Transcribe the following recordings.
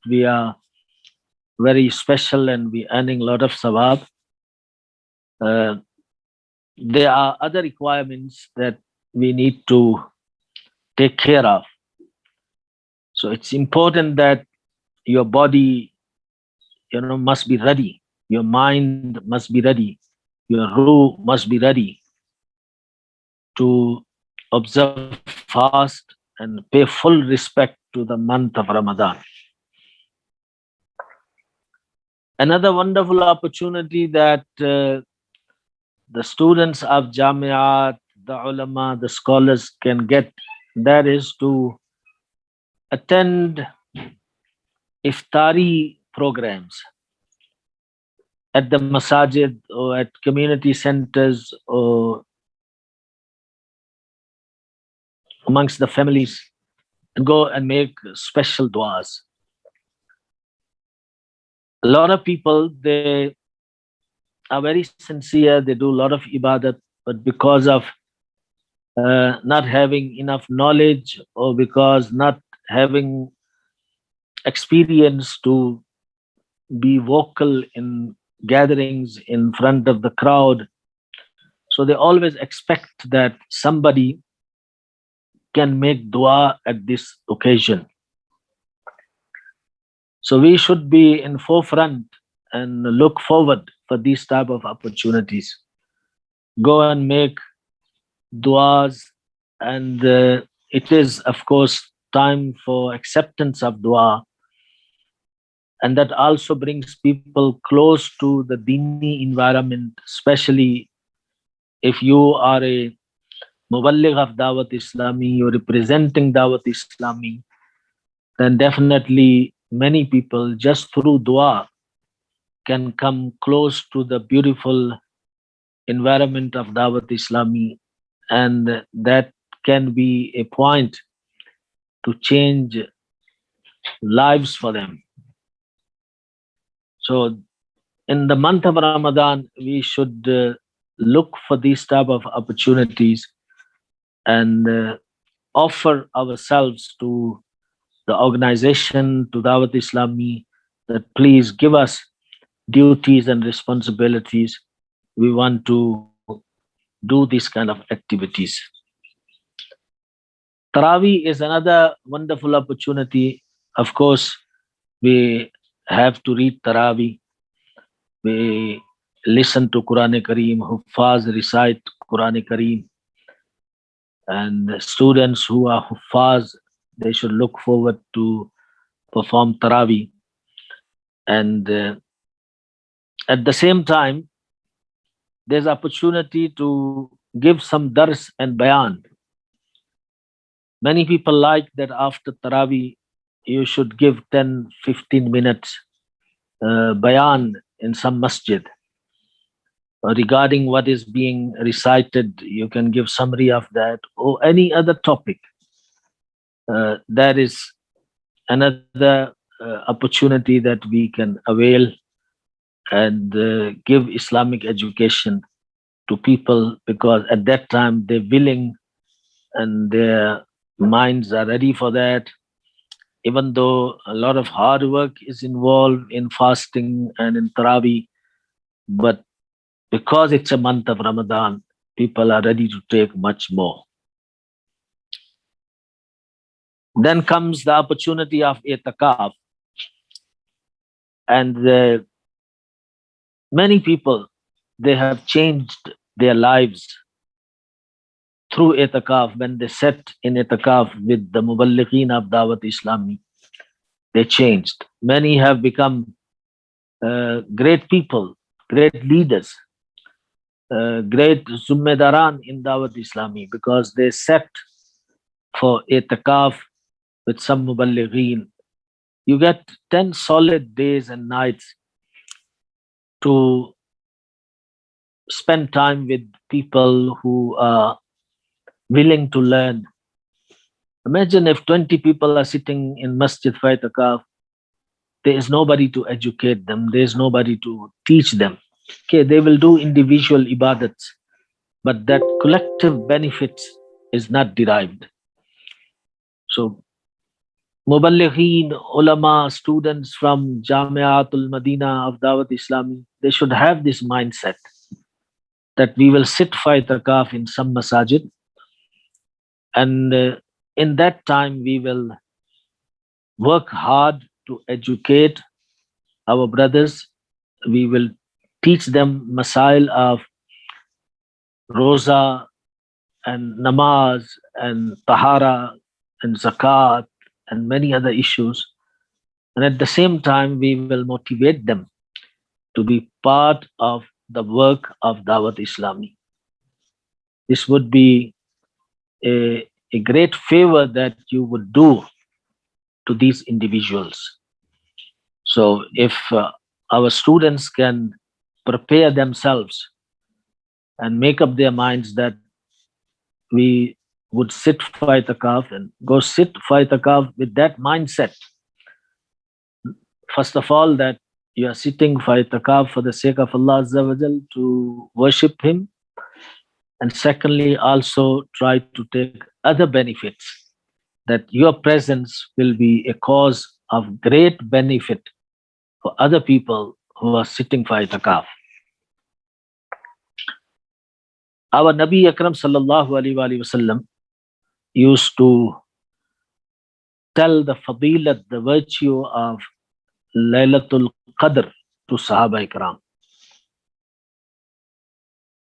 we are very special and we earning a lot of sawab. Uh, there are other requirements that we need to take care of. So it's important that your body, must be ready. Your mind must be ready. Your ruh must be ready to observe fast and pay full respect to the month of Ramadan. Another wonderful opportunity that the students of Jamiat, the ulama, the scholars can get, that is to attend Iftari programs at the masajid or at community centers or amongst the families, and go and make special du'as. A lot of people, they are very sincere, they do a lot of ibadat, but because of not having enough knowledge or because not having experience to be vocal in gatherings in front of the crowd, so they always expect that somebody can make dua at this occasion. So we should be in forefront and look forward for these type of opportunities. Go and make duas, and it is, of course, time for acceptance of dua, and that also brings people close to the dini environment, especially if you are a muballigh of Dawat Islami, you're representing Dawat Islami, then definitely many people just through dua can come close to the beautiful environment of Dawat Islami, and that can be a point to change lives for them. So in the month of Ramadan, we should look for these type of opportunities and offer ourselves to the organization, to Dawat Islami, that please give us duties and responsibilities. We want to do these kind of activities. Taraweeh is another wonderful opportunity. Of course, we have to read Taraweeh. We listen to Quran Kareem, Huffaz recite Quran Kareem, and students who are Huffaz, they should look forward to perform Taraweeh. And at the same time, there's opportunity to give some dars and bayan. Many people like that after Taraweeh, you should give 10, 15 minutes bayan in some masjid regarding what is being recited. You can give summary of that or any other topic. That is another opportunity that we can avail and give Islamic education to people, because at that time they're willing and their minds are ready for that. Even though a lot of hard work is involved in fasting and in Taraweeh, but because it's a month of Ramadan, people are ready to take much more. Then comes the opportunity of itikaf. And many people, they have changed their lives through itikaf. When they sat in itikaf with the muballighin of Dawat Islami, they changed. Many have become great people, great leaders, great zummedaran in Dawat Islami, because they sat for itikaf with some muballighin. You get 10 solid days and nights to spend time with people who are willing to learn. Imagine if 20 people are sitting in Masjid for itikaf, there is nobody to educate them, there is nobody to teach them. Okay, they will do individual ibadats, but that collective benefits is not derived. So Muballighin, ulama, students from Jamia-Tul-Madina of Dawat Islami, they should have this mindset that we will sit for itikaf in some masajid, and in that time we will work hard to educate our brothers. We will teach them masail of roza and namaz and tahara and zakat and many other issues. And at the same time, we will motivate them to be part of the work of Dawat Islami. This would be a great favor that you would do to these individuals. So, if our students can prepare themselves and make up their minds that we would sit for itikaf and go sit for itikaf with that mindset, first of all, that you are sitting for itikaf for the sake of Allah Azza wa Jal to worship Him, and secondly, also try to take other benefits, that your presence will be a cause of great benefit for other people who are sitting for itikaf. Our Nabi Akram sallallahu alaihi wasallam used to tell the fadilat, the virtue of Laylatul Qadr to Sahaba Ikram.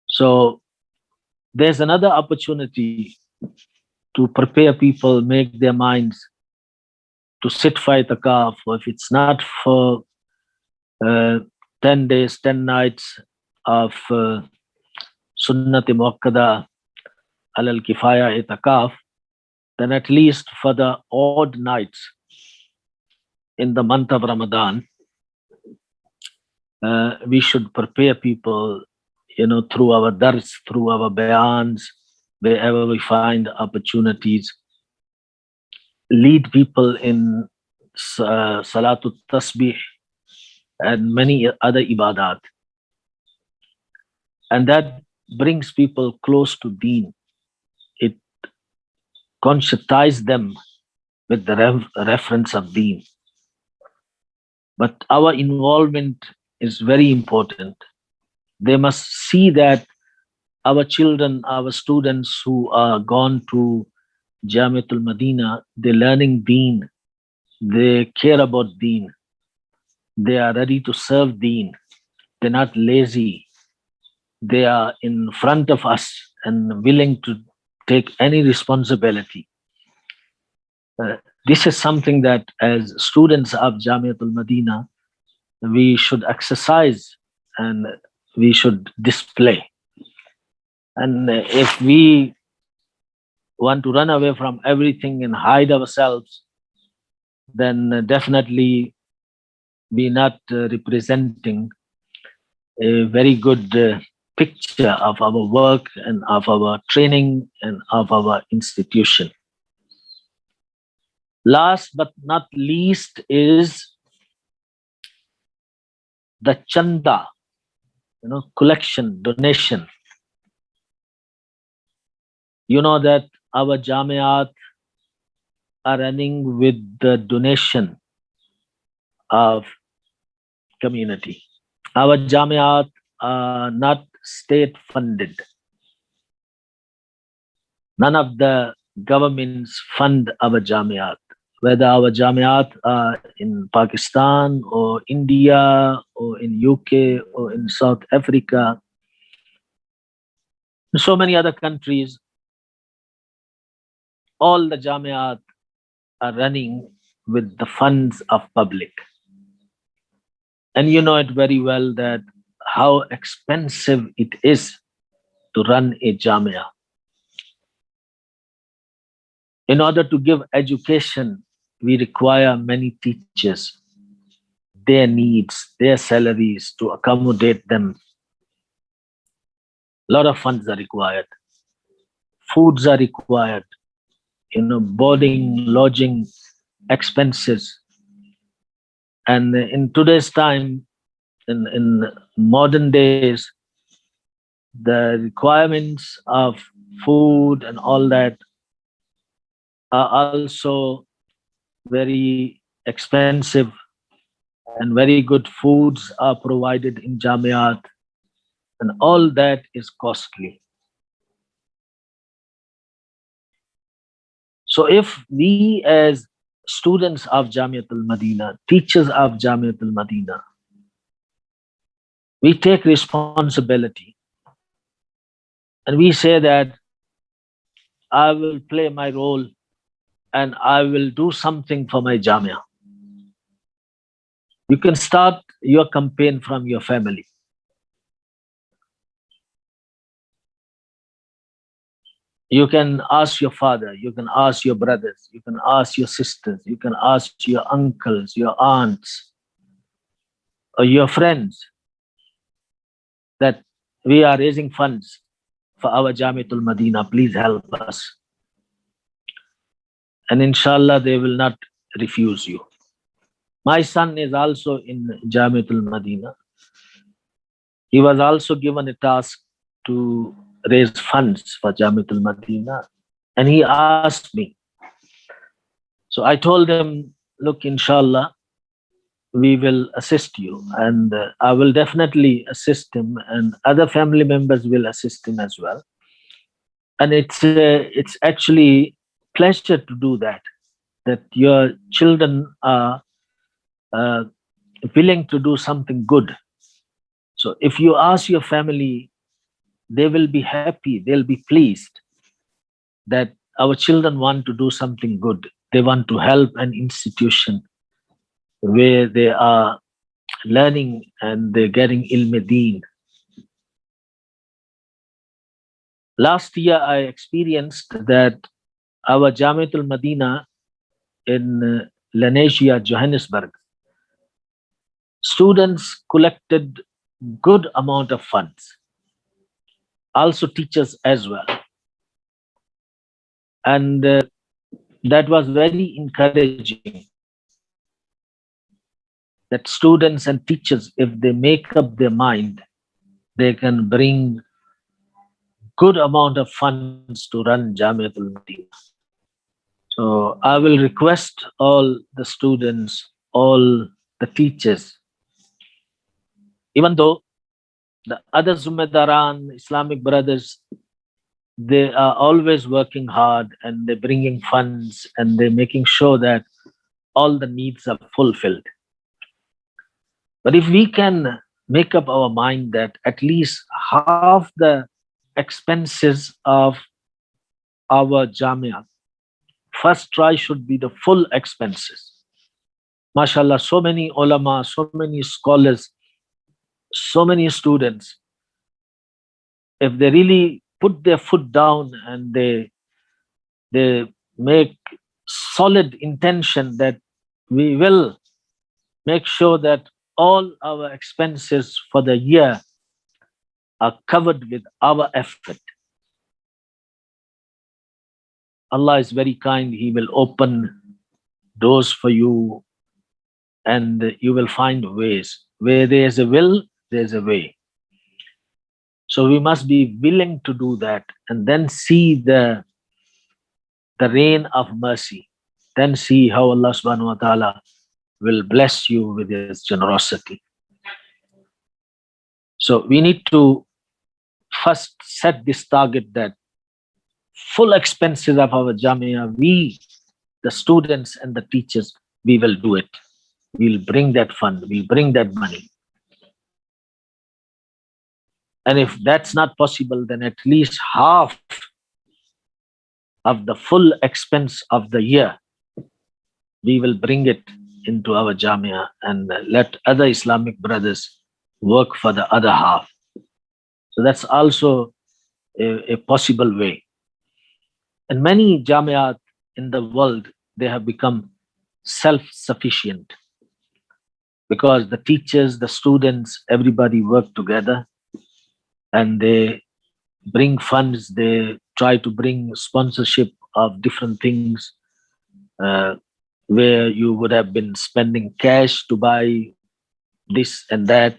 So there's another opportunity to prepare people, make their minds to sit for itikaf, or if it's not for 10 days, 10 nights of Sunnati Muakkada Alal Kifaya itikaf, then at least for the odd nights in the month of Ramadan, we should prepare people, through our dars, through our bayans, wherever we find opportunities, lead people in Salatul Tasbih and many other ibadat. And that brings people close to Deen. It conscientizes them with the reference of Deen. But our involvement is very important. They must see that our children, our students who are gone to Jamia-Tul-Madina, they're learning Deen. They care about Deen. They are ready to serve Deen. They're not lazy. They are in front of us and willing to take any responsibility. This is something that as students of Jamia-Tul-Madina, we should exercise and we should display. And if we want to run away from everything and hide ourselves, then definitely we're not representing a very good picture of our work and of our training and of our institution. Last but not least is the chanda, collection, donation. You know that our jamiat are running with the donation of community. Our jamiat are not state funded. None of the governments fund our jamiat, whether our jamiat are in Pakistan or India or in UK or in South Africa, so many other countries. All the jamiat are running with the funds of public. And you know it very well that how expensive it is to run a jamia. In order to give education, we require many teachers, their needs, their salaries, to accommodate them. A lot of funds are required. Foods are required, boarding, lodging, expenses. And in today's time, in modern days, the requirements of food and all that are also very expensive, and very good foods are provided in Jamiat, and all that is costly. So if we as students of Jamia-Tul-Madina, teachers of Jamia-Tul-Madina, we take responsibility and we say that I will play my role and I will do something for my Jamia. You can start your campaign from your family. You can ask your father, you can ask your brothers, you can ask your sisters, you can ask your uncles, your aunts, or your friends that we are raising funds for our Jamia-Tul-Madina. Please help us. And inshallah, they will not refuse you. My son is also in Jamia-Tul-Madina. He was also given a task to raise funds for Jamia-Tul-Madina. And he asked me. So I told him, look, inshallah, we will assist you. And I will definitely assist him, and other family members will assist him as well. And it's actually pleasure to do that, that your children are willing to do something good. So if you ask your family, they will be happy, they'll be pleased that our children want to do something good. They want to help an institution where they are learning and they're getting ilm deen. Last year, I experienced that our Jamia-Tul-Madina in Lenasia, Johannesburg, students collected good amount of funds, also teachers as well. And that was very encouraging, that students and teachers, if they make up their mind, they can bring good amount of funds to run Jamia-Tul-Madina. So I will request all the students, all the teachers, even though the other Zummedaran, Islamic brothers, they are always working hard and they're bringing funds and they're making sure that all the needs are fulfilled. But if we can make up our mind that at least half the expenses of our Jamia, first try should be the full expenses. MashaAllah, so many ulama, so many scholars, so many students, if they really put their foot down and they make solid intention that we will make sure that all our expenses for the year are covered with our effort, Allah is very kind. He will open doors for you and you will find ways. Where there is a will, there is a way. So we must be willing to do that and then see the rain of mercy. Then see how Allah subhanahu wa ta'ala will bless you with His generosity. So we need to first set this target that full expenses of our Jamia, we, the students and the teachers, we will do it. We'll bring that fund, we'll bring that money. And if that's not possible, then at least half of the full expense of the year, we will bring it into our Jamia and let other Islamic brothers work for the other half. So that's also a possible way. And many Jamiat in the world, they have become self-sufficient because the teachers, the students, everybody work together and they bring funds, they try to bring sponsorship of different things where you would have been spending cash to buy this and that,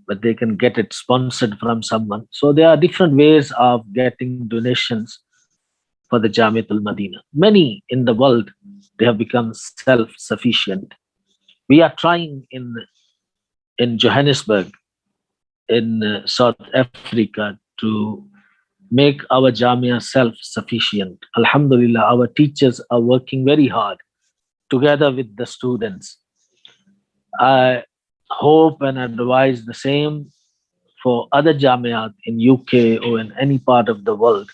but they can get it sponsored from someone. So there are different ways of getting donations for the Jamia-Tul-Madina. Many in the world, they have become self-sufficient. We are trying in Johannesburg, in South Africa, to make our Jamia self-sufficient. Alhamdulillah, our teachers are working very hard together with the students. I hope and advise the same for other Jamiat in UK or in any part of the world,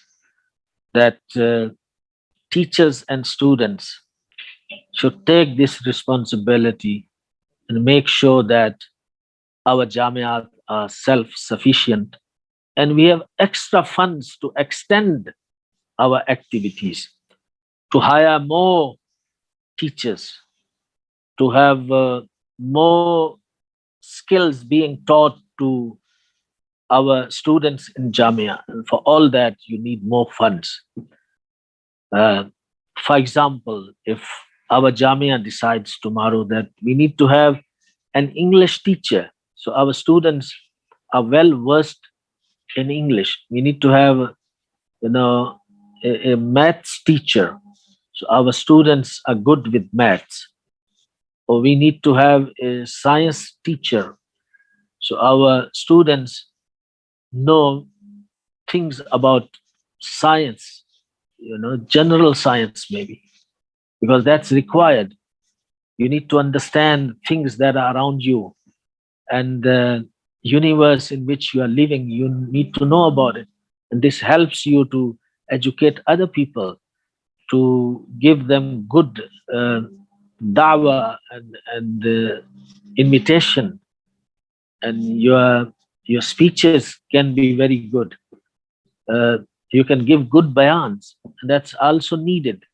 that teachers and students should take this responsibility and make sure that our Jamiat are self-sufficient, and we have extra funds to extend our activities, to hire more teachers, to have more skills being taught to our students in Jamia. And for all that, you need more funds. Uh, for example, if our Jamia decides tomorrow that we need to have an English teacher, so our students are well versed in English. We need to have, a maths teacher, so our students are good with maths. Or we need to have a science teacher, so our students know things about science, general science maybe, because that's required. You need to understand things that are around you, and the universe in which you are living, you need to know about it. And this helps you to educate other people, to give them good dawah and invitation. And your speeches can be very good. You can give good bayans, and that's also needed.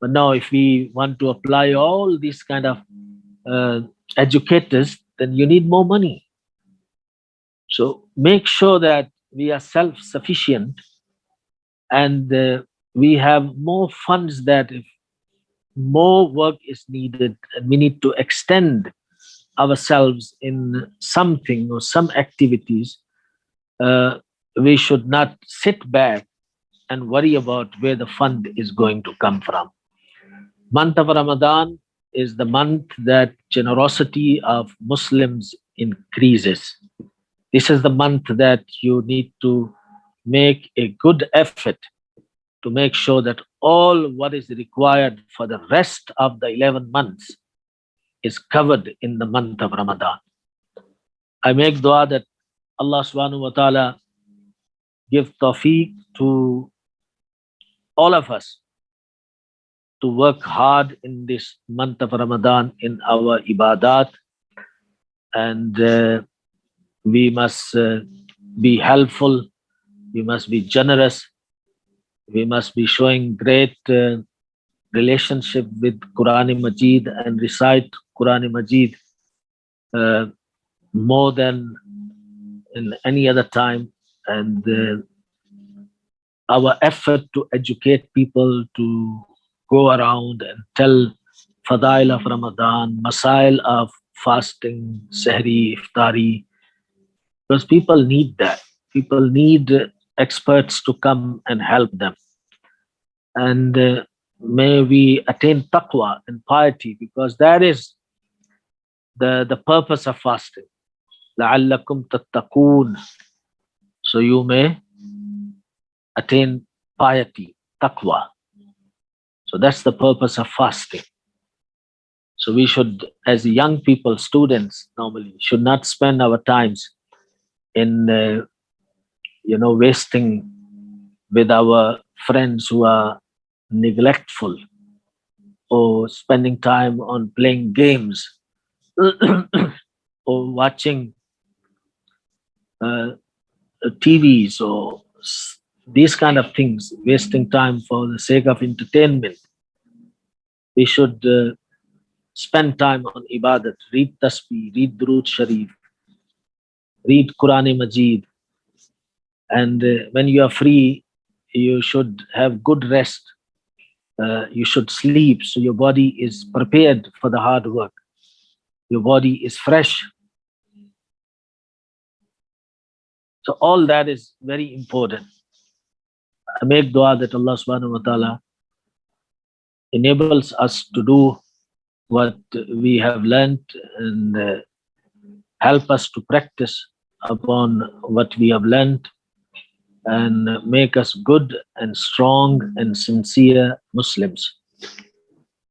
But now, if we want to apply all these kind of educators, then you need more money. So make sure that we are self-sufficient, and we have more funds, that if more work is needed and we need to extend ourselves in something or some activities, we should not sit back and worry about where the fund is going to come from. Month of Ramadan is the month that generosity of Muslims increases. This is the month that you need to make a good effort to make sure that all what is required for the rest of the 11 months is covered in the month of Ramadan. I make dua that Allah subhanahu wa ta'ala give tawfiq to all of us to work hard in this month of Ramadan in our ibadat, and we must be helpful, we must be generous, we must be showing great relationship with Quran Majid and recite Quran Majid more than in any other time. And our effort to educate people, to go around and tell Fadail of Ramadan, Masail of fasting, Sehri, Iftari, because people need that. People need experts to come and help them. And may we attain taqwa and piety, because that is the purpose of fasting. لَعَلَّكُمْ تَتَّقُونَ. So you may attain piety, taqwa. So that's the purpose of fasting. So we should, as young people, students normally, should not spend our times in wasting with our friends who are neglectful, or spending time on playing games or watching TVs or these kind of things, wasting time for the sake of entertainment. We should spend time on ibadat, read tasbih, read Durood Sharif, read Quran Majid. And when you are free, you should have good rest. You should sleep, so your body is prepared for the hard work. Your body is fresh. So all that is very important. I make dua that Allah subhanahu wa ta'ala enables us to do what we have learnt and help us to practice upon what we have learnt and make us good and strong and sincere Muslims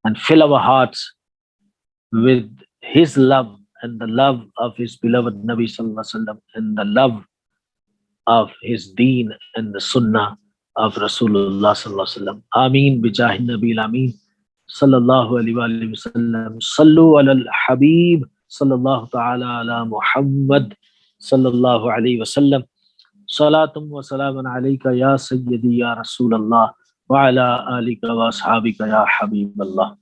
and fill our hearts with His love and the love of His beloved Nabi Sallallahu Alaihi Wasallam and the love of His deen and the Sunnah of Rasulullah Sallallahu Alaihi Wasallam. Ameen bijahi Nabi Ameen Sallallahu Alaihi Wasallam. Sallu ala al-Habib Sallallahu Ta'ala ala Muhammad Sallallahu Alaihi Wasallam. Salatum wa salaman alayka ya Sayyidi ya Rasulallah wa ala alika wa ashabika ya Habiballah.